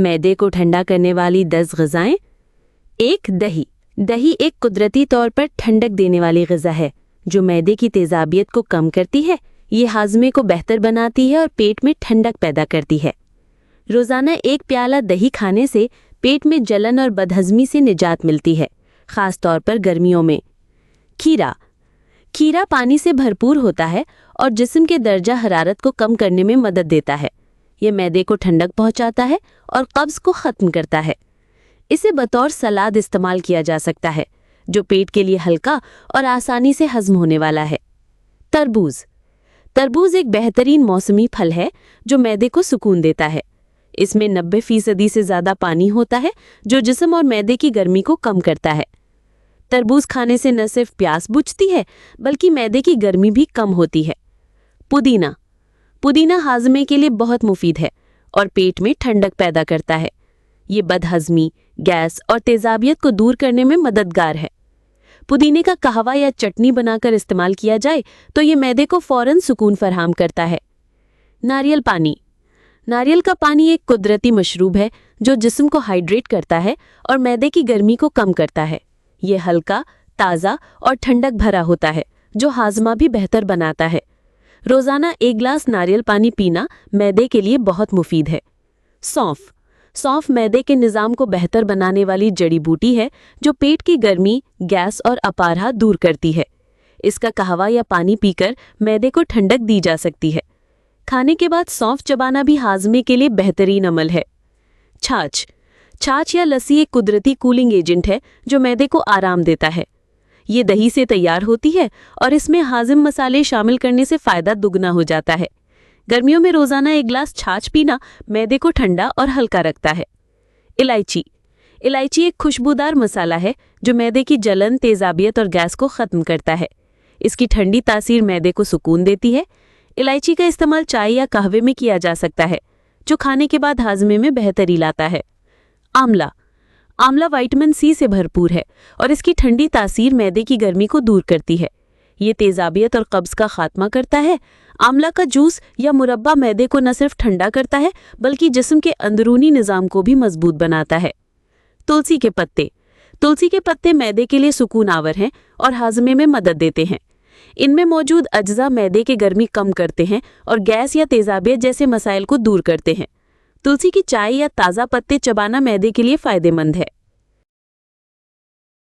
मैदे को ठंडा करने वाली 10 ग़िज़ाएं। 1. दही। दही एक कुदरती तौर पर ठंडक देने वाली ग़िज़ा है जो मैदे की तेज़ाबियत को कम करती है। ये हाज़मे को बेहतर बनाती है और पेट में ठंडक पैदा करती है। रोज़ाना 1 प्याला दही खाने से पेट में जलन और बदहज़मी से निजात मिलती है, ख़ास तौर पर गर्मियों में। खीरा। खीरा पानी से भरपूर होता है और जिस्म के दर्जा हरारत को कम करने में मदद देता है। ये मैदे को ठंडक पहुंचाता है और कब्ज़ को ख़त्म करता है। इसे बतौर सलाद इस्तेमाल किया जा सकता है, जो पेट के लिए हल्का और आसानी से हज़म होने वाला है। तरबूज़। तरबूज़ एक बेहतरीन मौसमी फल है जो मैदे को सुकून देता है। इसमें 90% से ज़्यादा पानी होता है जो जिस्म और मैदे की गर्मी को कम करता है। तरबूज खाने से न सिर्फ प्यास बुझती है बल्कि मैदे की गर्मी भी कम होती है। पुदीना। पुदीना हाज़मे के लिए बहुत मुफीद है और पेट में ठंडक पैदा करता है। ये बदहज़मी, गैस और तेज़ाबियत को दूर करने में मददगार है। पुदीने का कहवा या चटनी बनाकर इस्तेमाल किया जाए तो ये मैदे को फ़ौरन सुकून फराहम करता है। नारियल पानी। नारियल का पानी एक कुदरती मशरूब है जो जिस्म को हाइड्रेट करता है और मैदे की गर्मी को कम करता है। ये हल्का, ताज़ा और ठंडक भरा होता है जो हाज़मा भी बेहतर बनाता है। रोज़ाना 1 गिलास नारियल पानी पीना मैदे के लिए बहुत मुफीद है। सौंफ। सौंफ मैदे के निज़ाम को बेहतर बनाने वाली जड़ी बूटी है जो पेट की गर्मी, गैस और अपारहा दूर करती है। इसका कहवा या पानी पीकर मैदे को ठंडक दी जा सकती है। खाने के बाद सौंफ चबाना भी हाज़मे के लिए बेहतरीन अमल है। छाछ। छाछ या लस्सी एक कुदरती कूलिंग एजेंट है जो मैदे को आराम देता है। ये दही से तैयार होती है और इसमें हाज़िम मसाले शामिल करने से फ़ायदा दुगना हो जाता है। गर्मियों में रोज़ाना 1 गिलास छाछ पीना मैदे को ठंडा और हल्का रखता है। इलायची। इलायची एक खुशबूदार मसाला है जो मैदे की जलन, तेज़ाबियत और गैस को ख़त्म करता है। इसकी ठंडी तासीर मैदे को सुकून देती है। इलायची का इस्तेमाल चाय या कहवे में किया जा सकता है जो खाने के बाद हाज़मे में बेहतरी लाता है। आंवला। आंवला विटामिन सी से भरपूर है और इसकी ठंडी तासीर मैदे की गर्मी को दूर करती है। ये तेज़ाबियत और कब्ज़ का खात्मा करता है। आंवला का जूस या मुरब्बा मैदे को न सिर्फ ठंडा करता है बल्कि जिस्म के अंदरूनी निज़ाम को भी मजबूत बनाता है। तुलसी के पत्ते। तुलसी के पत्ते मैदे के लिए सुकून आवर हैं और हाज़मे में मदद देते हैं। इनमें मौजूद अज्जा मैदे की गर्मी कम करते हैं और गैस या तेज़ाबियत जैसे मसाइल को दूर करते हैं। तुलसी की चाय या ताज़ा पत्ते चबाना मैदे के लिए फ़ायदेमंद है।